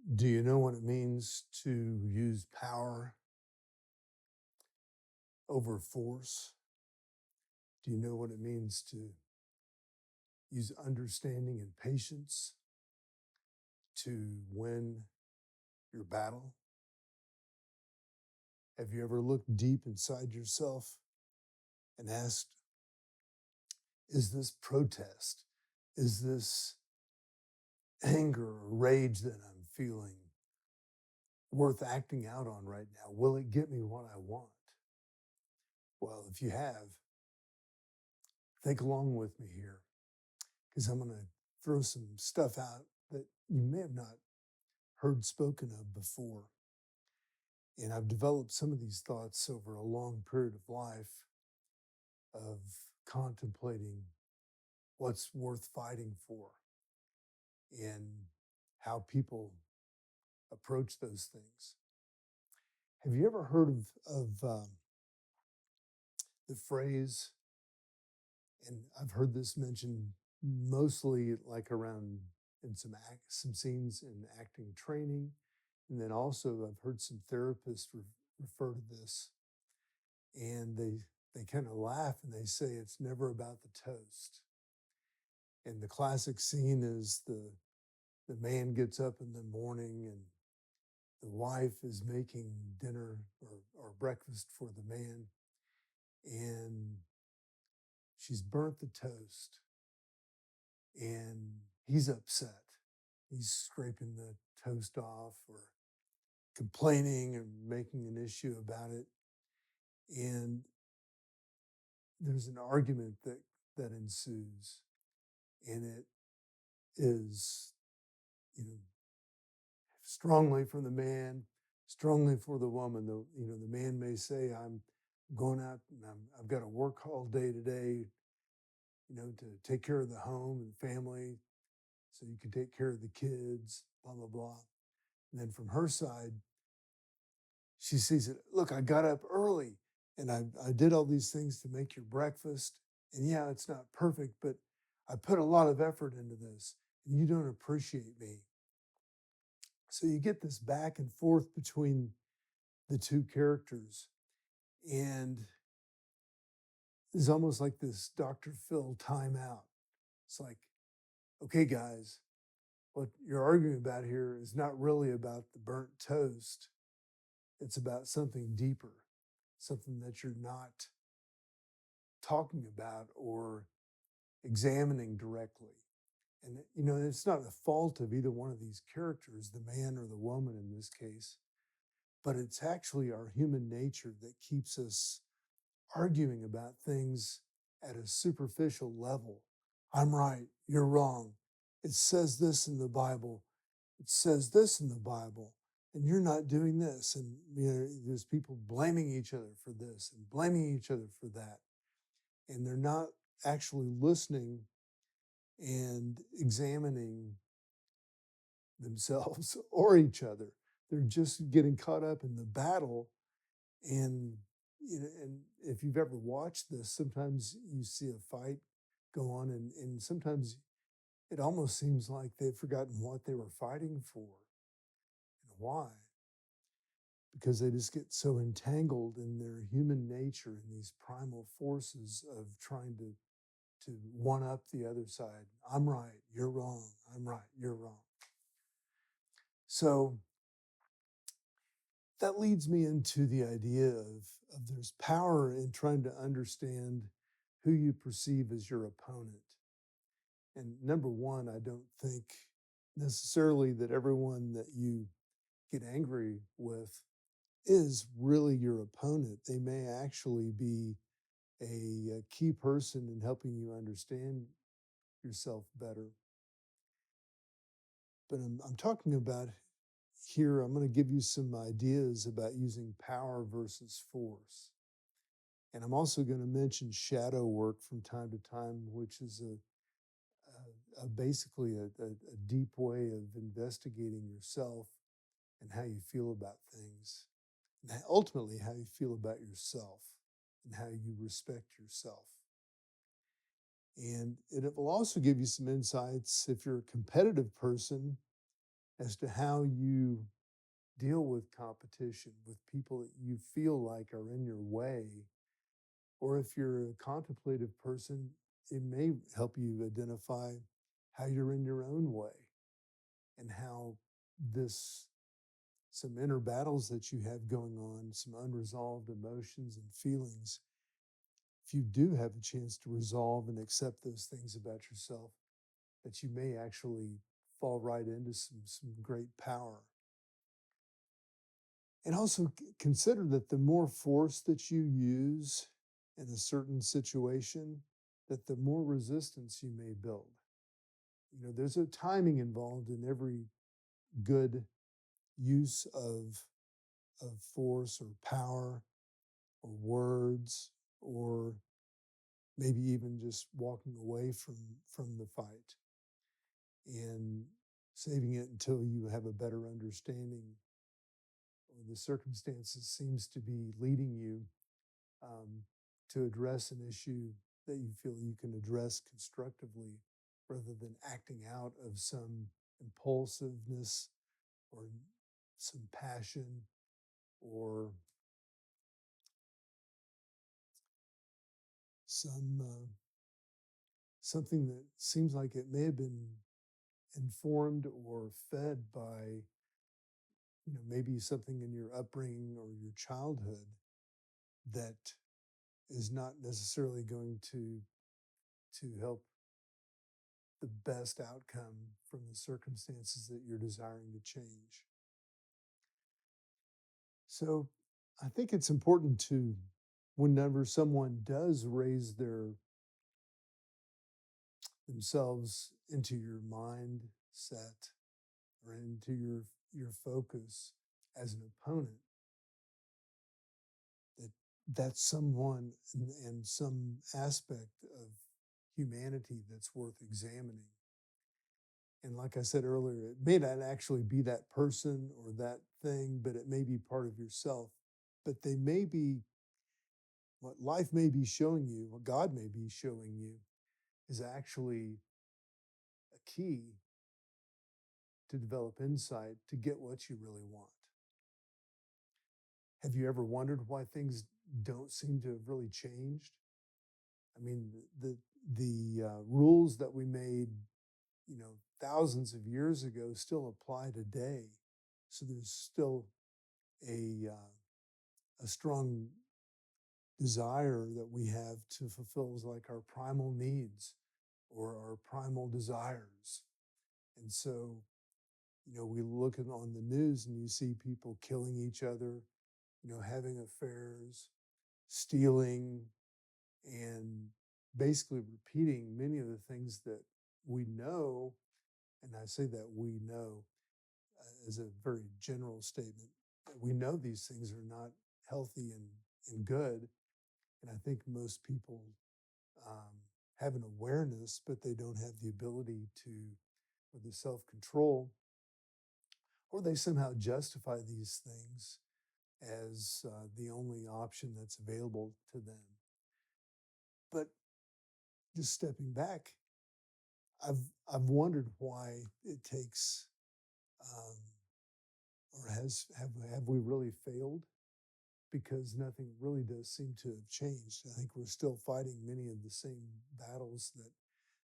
Do you know what it means to use power over force? Do you know what it means to use understanding and patience to win your battle? Have you ever looked deep inside yourself and asked, is this protest? Is this anger or rage that I'm feeling worth acting out on right now? Will it get me what I want? Well, if you have, think along with me here, because I'm going to throw some stuff out that you may have not heard spoken of before. And I've developed some of these thoughts over a long period of life of contemplating what's worth fighting for and how people approach those things. Have you ever heard of the phrase, and I've heard this mentioned mostly like around in some scenes in acting training, and then also I've heard some therapists refer to this, and they kind of laugh and they say it's never about the toast. And the classic scene is the man gets up in the morning and the wife is making dinner or breakfast for the man, and she's burnt the toast, and he's upset. He's scraping the toast off or complaining and making an issue about it. And there's an argument that ensues, and it is, you know, strongly from the man, strongly for the woman. The man may say, "I'm going out and I've got to work all day today, to take care of the home and family, so you can take care of the kids, blah blah blah." And then from her side, she sees it. Look, I got up early and I did all these things to make your breakfast. And yeah, it's not perfect, but I put a lot of effort into this and you don't appreciate me. So you get this back and forth between the two characters. And it's almost like this Dr. Phil timeout. It's like, okay, guys, what you're arguing about here is not really about the burnt toast. It's about something deeper, something that you're not talking about or examining directly. And, it's not a fault of either one of these characters, the man or the woman in this case, but it's actually our human nature that keeps us arguing about things at a superficial level. I'm right, you're wrong. It says this in the Bible. It says this in the Bible, and you're not doing this. And there's people blaming each other for this and blaming each other for that. And they're not actually listening and examining themselves or each other. They're just getting caught up in the battle. And and if you've ever watched this, sometimes you see a fight go on, and sometimes it almost seems like they've forgotten what they were fighting for and why, because they just get so entangled in their human nature and these primal forces of trying to one up the other side. I'm right, you're wrong. I'm right, you're wrong. So that leads me into the idea of there's power in trying to understand who you perceive as your opponent. And number one, I don't think necessarily that everyone that you get angry with is really your opponent. They may actually be a key person in helping you understand yourself better. But I'm talking about here, I'm going to give you some ideas about using power versus force. And I'm also going to mention shadow work from time to time, which is basically a deep way of investigating yourself and how you feel about things, and ultimately how you feel about yourself and how you respect yourself. And it will also give you some insights if you're a competitive person as to how you deal with competition, with people that you feel like are in your way. Or if you're a contemplative person, it may help you identify how you're in your own way and how this some inner battles that you have going on, some unresolved emotions and feelings. If you do have a chance to resolve and accept those things about yourself, that you may actually fall right into some great power. And also consider that the more force that you use in a certain situation, that the more resistance you may build. You know, there's a timing involved in every good use of force or power or words, or maybe even just walking away from the fight and saving it until you have a better understanding or the circumstances seems to be leading you um, to address an issue that you feel you can address constructively rather than acting out of some impulsiveness or some passion or some something that seems like it may have been informed or fed by, you know, maybe something in your upbringing or your childhood that is not necessarily going to help the best outcome from the circumstances that you're desiring to change. So I think it's important to, whenever someone does raise themselves into your mindset or into your focus as an opponent, that that's someone and some aspect of humanity that's worth examining. And like I said earlier, it may not actually be that person or that thing, but it may be part of yourself. But they may be, what life may be showing you, what God may be showing you, is actually a key to develop insight to get what you really want. Have you ever wondered why things don't seem to have really changed? I mean, the rules that we made, you know, thousands of years ago still apply today. So there's still a strong desire that we have to fulfill like our primal needs or our primal desires. And so, you know, we look on the news and you see people killing each other, you know, having affairs, stealing, and basically repeating many of the things that we know. And I say that we know as a very general statement. We know these things are not healthy and good. And I think most people have an awareness, but they don't have the ability to, or the self control, or they somehow justify these things as the only option that's available to them. But just stepping back, I've I've wondered why it takes, um, or have we really failed? Because nothing really does seem to have changed. I think we're still fighting many of the same battles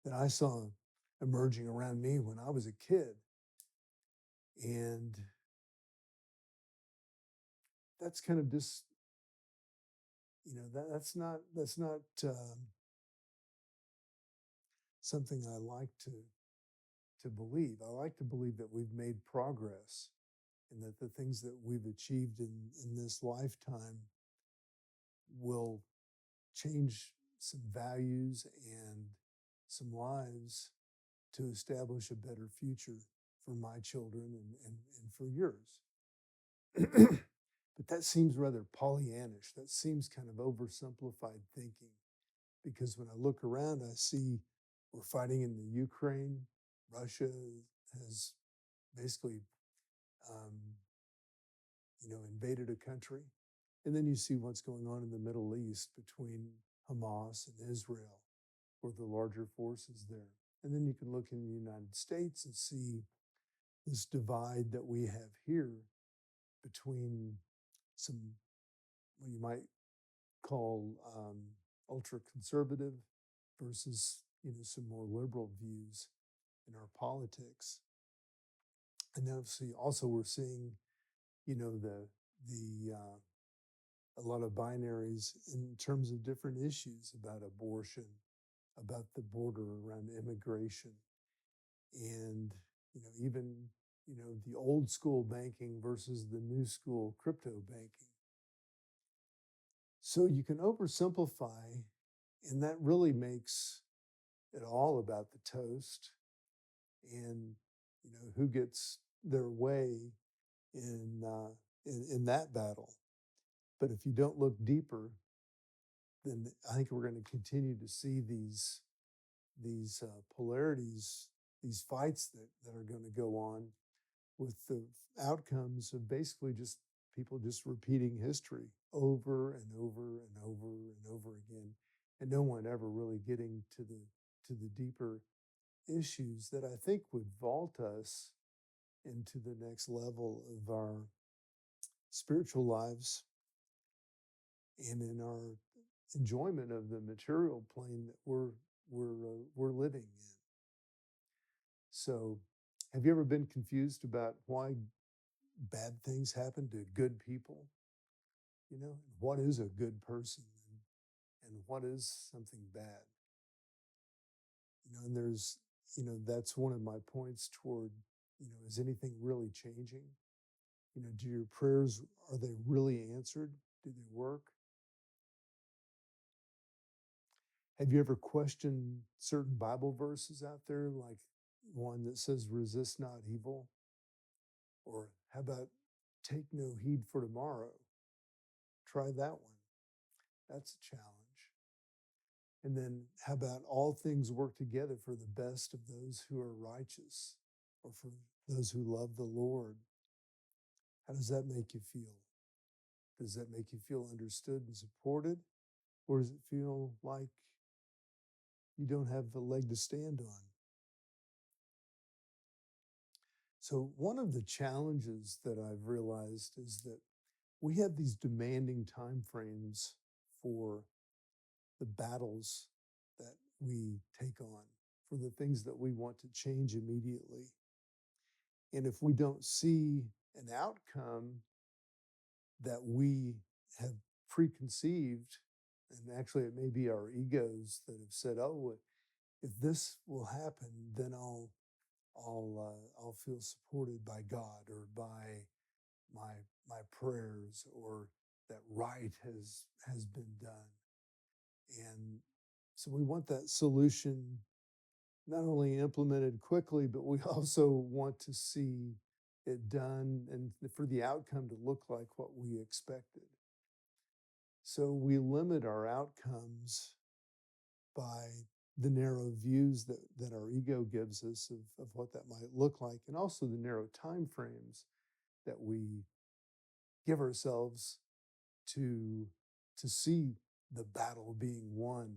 that I saw emerging around me when I was a kid. And that's kind of just, you know, that's not something I like to believe. I like to believe that we've made progress and that the things that we've achieved in this lifetime will change some values and some lives to establish a better future for my children and for yours. But that seems rather Pollyannish. That seems kind of oversimplified thinking because when I look around, I see we're fighting in the Ukraine. Russia has basically, um, you know, invaded a country. And then you see what's going on in the Middle East between Hamas and Israel, or the larger forces there. And then you can look in the United States and see this divide that we have here between some, what you might call ultra conservative versus, some more liberal views in our politics. And obviously also we're seeing, the a lot of binaries in terms of different issues about abortion, about the border around immigration, and even the old school banking versus the new school crypto banking. So you can oversimplify, and that really makes it all about the toast and who gets their way in in that battle. But if you don't look deeper, then I think we're going to continue to see these polarities, these fights that are going to go on, with the outcomes of basically just people just repeating history over and over and over and over again, and no one ever really getting to the deeper issues that I think would vault us into the next level of our spiritual lives and in our enjoyment of the material plane that we're living in. So, have you ever been confused about why bad things happen to good people? What is a good person, and what is something bad? And there's, that's one of my points toward, is anything really changing? Do your prayers, are they really answered? Do they work? Have you ever questioned certain Bible verses out there, like one that says, resist not evil? Or how about take no heed for tomorrow? Try that one. That's a challenge. And then how about all things work together for the best of those who are righteous, or for those who love the Lord? How does that make you feel? Does that make you feel understood and supported? Or does it feel like you don't have a leg to stand on? So one of the challenges that I've realized is that we have these demanding time frames for the battles that we take on, for the things that we want to change immediately. And if we don't see an outcome that we have preconceived, and actually it may be our egos that have said, oh, if this will happen, then I'll feel supported by God, or by my prayers, or that right has been done. And so we want that solution not only implemented quickly, but we also want to see it done and for the outcome to look like what we expected. So we limit our outcomes by the narrow views that our ego gives us of what that might look like, and also the narrow time frames that we give ourselves to see the battle being won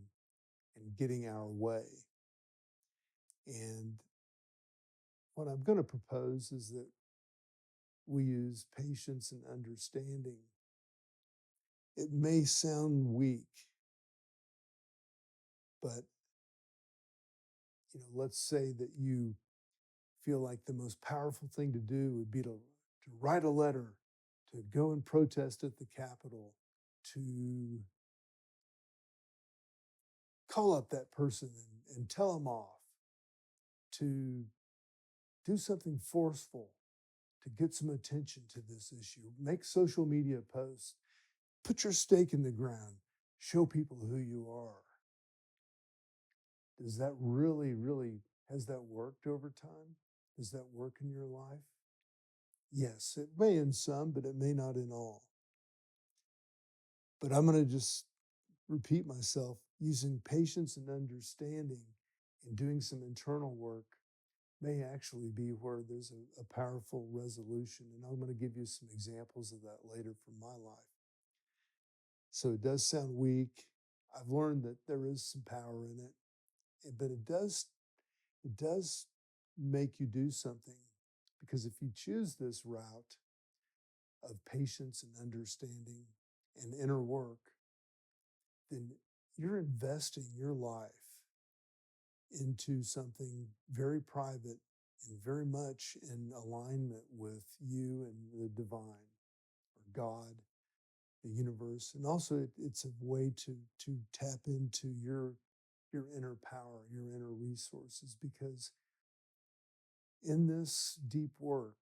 and getting our way. And what I'm going to propose is that we use patience and understanding. It may sound weak, but let's say that you feel like the most powerful thing to do would be to write a letter, to go and protest at the Capitol, to call up that person and tell them off, to do something forceful to get some attention to this issue, make social media posts, put your stake in the ground, show people who you are. Does that really, has that worked over time? Does that work in your life? Yes, it may in some, but it may not in all. But I'm going to just repeat myself. Using patience and understanding and doing some internal work may actually be where there's a powerful resolution. And I'm going to give you some examples of that later from my life. So it does sound weak. I've learned that there is some power in it, but it does make you do something, Because if you choose this route of patience and understanding and inner work, then you're investing your life into something very private and very much in alignment with you and the divine or God, the universe. And also it's a way to tap into your inner power, your inner resources, because in this deep work,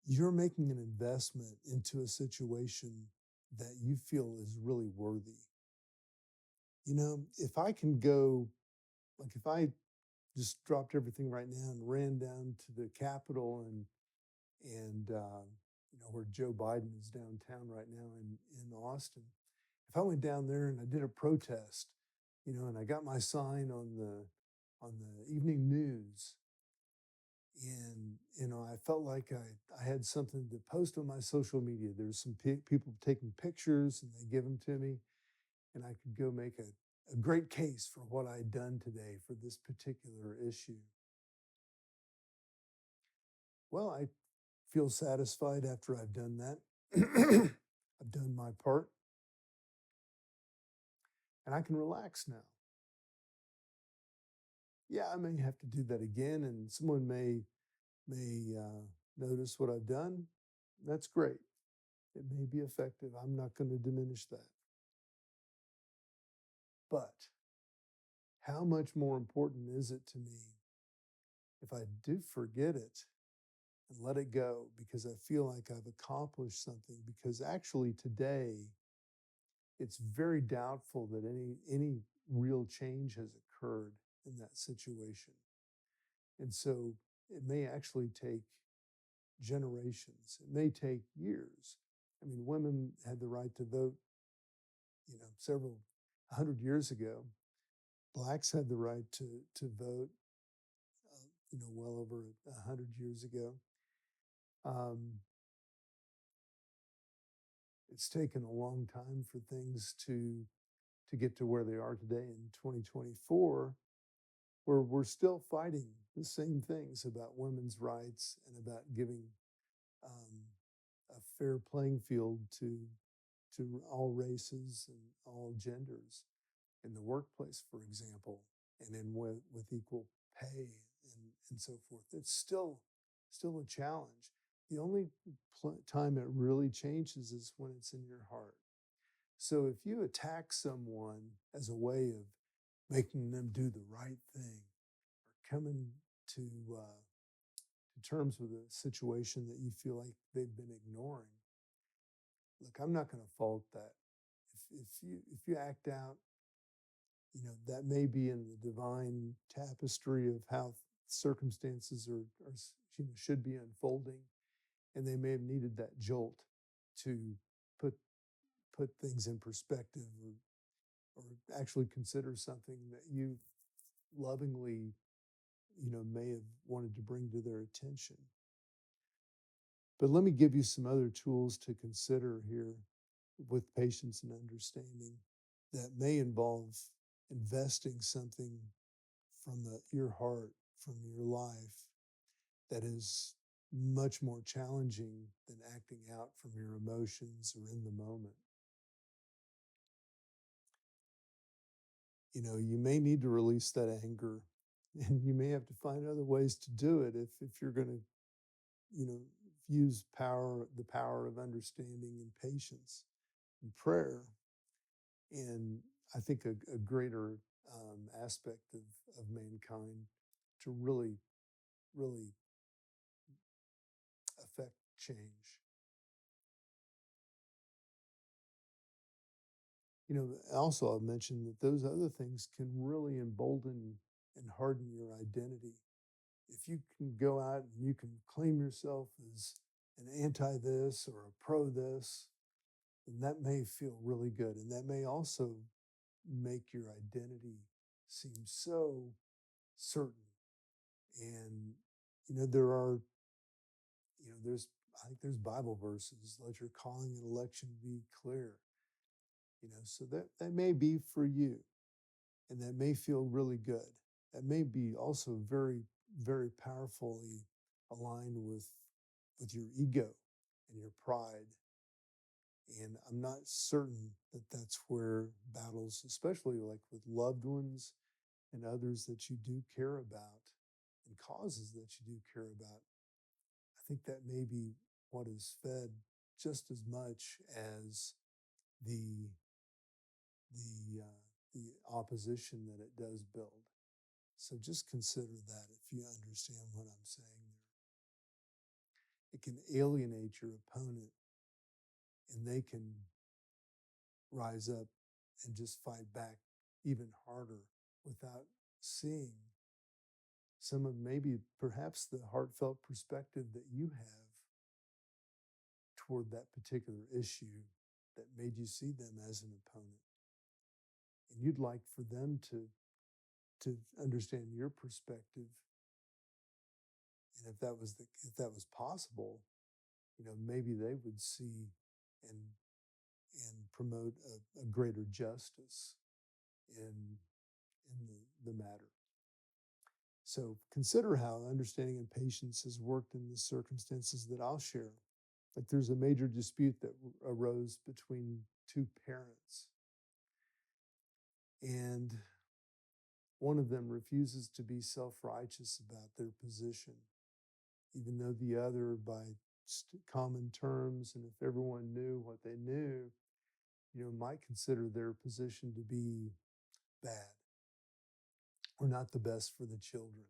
you're making an investment into a situation that you feel is really worthy. You know, if I can go, like if I just dropped everything right now and ran down to the Capitol and you know, where Joe Biden is downtown right now in Austin. If I went down there and I did a protest, you know, and I got my sign on the evening news, and you know, I felt like I had something to post on my social media. There's some people taking pictures and they give them to me, and I could go make a great case for what I'd done today for this particular issue. Well, I feel satisfied after I've done that. I've done my part, and I can relax now. Yeah, I may have to do that again, and someone may notice what I've done. That's great. It may be effective. I'm not going to diminish that. But how much more important is it to me if I do forget it and let it go because I feel like I've accomplished something? Because actually today, it's very doubtful that any real change has occurred in that situation. And so it may actually take generations. It may take years. I mean, women had the right to vote, you know, several 100 years ago. Blacks had the right to vote, you know, well over 100 years ago. Um, it's taken a long time for things to get to where they are today in 2024, where we're still fighting the same things about women's rights and about giving um, a fair playing field to all races and all genders in the workplace, for example, and in with equal pay and so forth. It's still a challenge. The only time it really changes is when it's in your heart. So if you attack someone as a way of making them do the right thing or coming to terms with a situation that you feel like they've been ignoring, look, I'm not going to fault that. If you act out, you know, that may be in the divine tapestry of how circumstances are you know, should be unfolding, and they may have needed that jolt to put put things in perspective, or actually consider something that you lovingly, you know, may have wanted to bring to their attention. But let me give you some other tools to consider here with patience and understanding that may involve investing something from your heart, from your life, that is much more challenging than acting out from your emotions or in the moment. You know, you may need to release that anger, and you may have to find other ways to do it if you're going to, you know, use the power of understanding and patience and prayer. And I think a greater aspect of mankind to really affect change. You know, also I've mentioned that those other things can really embolden and harden your identity. If you can go out and you can claim yourself as an anti this or a pro this, then that may feel really good. And that may also make your identity seem so certain. And, you know, I think there's Bible verses, let your calling and election be clear. You know, so that may be for you, and that may feel really good. That may be also very very powerfully aligned with your ego and your pride. And I'm not certain that that's where battles, especially like with loved ones and others that you do care about and causes that you do care about, I think that may be what is fed just as much as the the opposition that it does build. So just consider that if you understand what I'm saying there. It can alienate your opponent and they can rise up and just fight back even harder without seeing some of maybe perhaps the heartfelt perspective that you have toward that particular issue that made you see them as an opponent. And you'd like for them to understand your perspective. And if that was possible, maybe they would see and promote a greater justice in the matter. So consider how understanding and patience has worked in the circumstances that I'll share. Like there's a major dispute that arose between two parents, and one of them refuses to be self-righteous about their position, even though the other, by common terms, and if everyone knew what they knew, might consider their position to be bad or not the best for the children.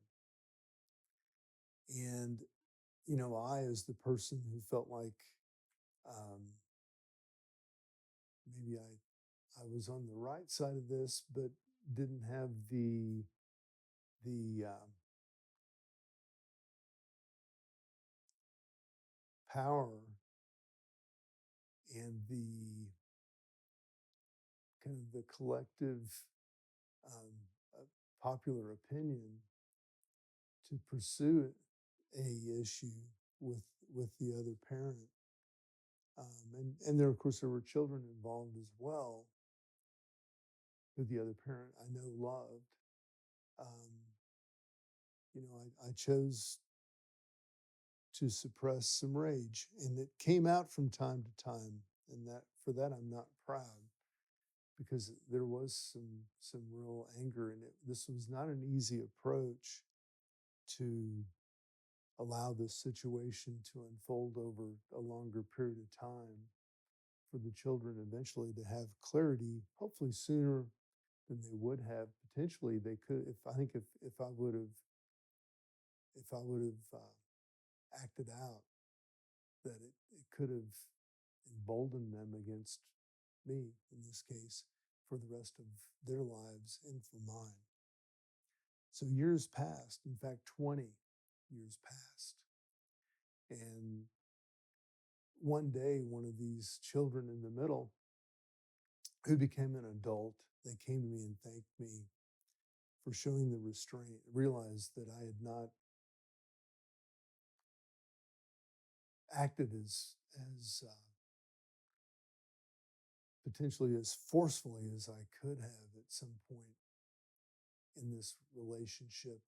And, I, as the person who felt like maybe I was on the right side of this, but didn't have the power and the kind of the collective popular opinion to pursue a issue with the other parent. And there, of course, there were children involved as well, who the other parent I know loved. I chose to suppress some rage, and it came out from time to time, and for that I'm not proud, because there was some real anger in it. This was not an easy approach to allow this situation to unfold over a longer period of time, for the children eventually to have clarity, hopefully sooner than they would have. Potentially they could, if I would have acted out, that it could have emboldened them against me in this case for the rest of their lives and for mine. So years passed, in fact 20 years passed, and one day one of these children in the middle, who became an adult, they came to me and thanked me for showing the restraint, realized that I had not acted as potentially as forcefully as I could have at some point in this relationship.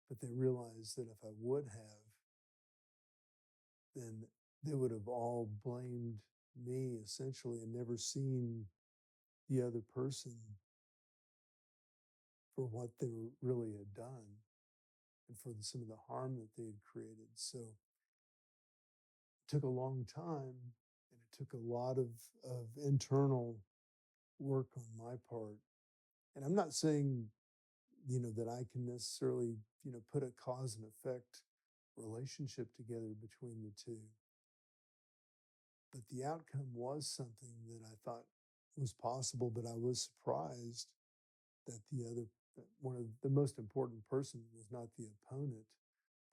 But they realized that if I would have, then they would have all blamed me essentially and never seen the other person for what they really had done and for some of the harm that they had created. So it took a long time, and it took a lot of internal work on my part. And I'm not saying, that I can necessarily, put a cause and effect relationship together between the two. But the outcome was something that I thought was possible, but I was surprised that one of the most important person was not the opponent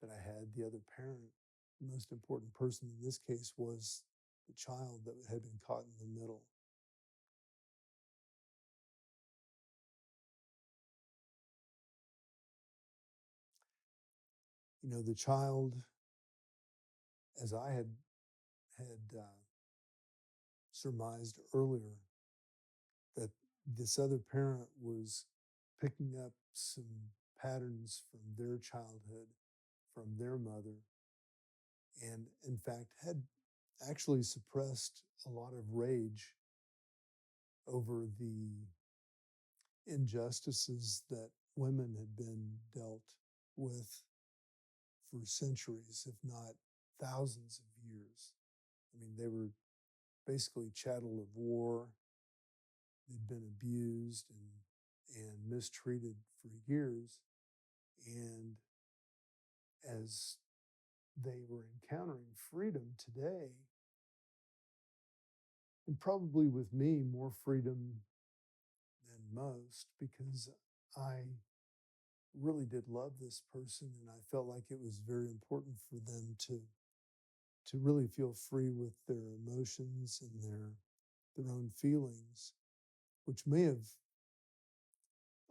that I had, the other parent. The most important person in this case was the child that had been caught in the middle. The child, as I had surmised earlier, that this other parent was picking up some patterns from their childhood, from their mother, and in fact had actually suppressed a lot of rage over the injustices that women had been dealt with for centuries, if not thousands of years. I mean, they were basically chattel of war. They'd been abused and mistreated for years. And as they were encountering freedom today, and probably with me, more freedom than most, because I really did love this person and I felt like it was very important for them to really feel free with their emotions and their own feelings, which may have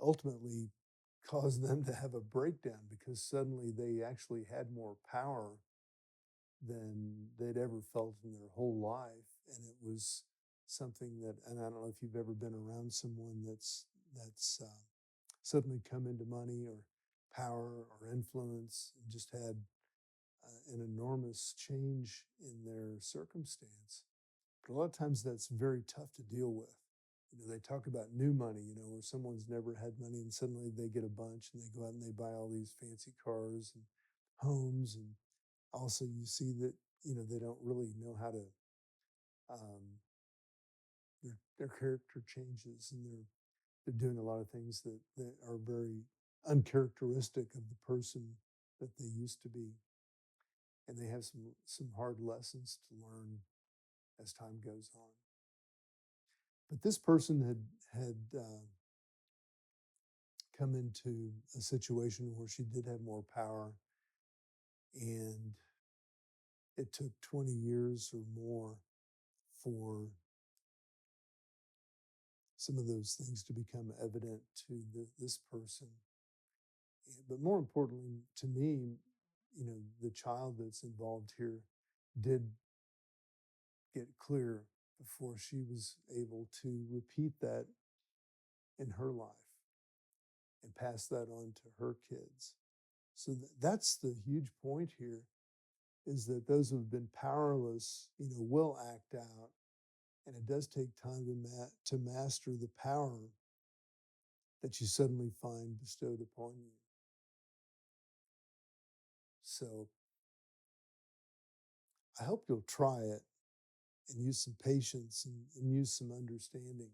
ultimately caused them to have a breakdown because suddenly they actually had more power than they'd ever felt in their whole life. And it was something that, and I don't know if you've ever been around someone that's suddenly come into money or power or influence and just had an enormous change in their circumstance. But a lot of times that's very tough to deal with. You know, they talk about new money, you know, where someone's never had money and suddenly they get a bunch and they go out and they buy all these fancy cars and homes. And also you see that, you know, they don't really know how to, um, their character changes and they're doing a lot of things that are very uncharacteristic of the person that they used to be. And they have some hard lessons to learn as time goes on. But this person had come into a situation where she did have more power, and it took 20 years or more for some of those things to become evident to this person. But more importantly, to me, you know, the child that's involved here did get clear before she was able to repeat that in her life and pass that on to her kids. So that's the huge point here, is that those who have been powerless, you know, will act out, and it does take time to master the power that you suddenly find bestowed upon you. So I hope you'll try it and use some patience and use some understanding.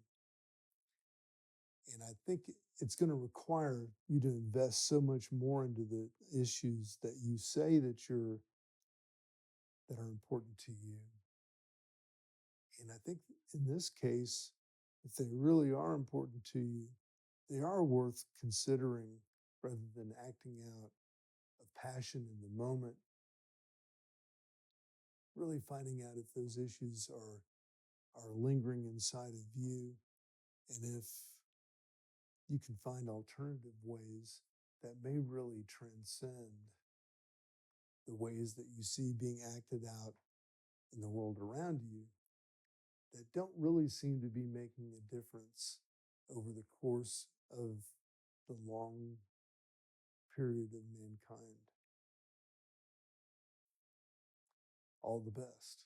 And I think it's going to require you to invest so much more into the issues that you say that are important to you. And I think in this case, if they really are important to you, they are worth considering rather than acting out of passion in the moment. Really finding out if those issues are lingering inside of you, and if you can find alternative ways that may really transcend the ways that you see being acted out in the world around you that don't really seem to be making a difference over the course of the long period of mankind. All the best.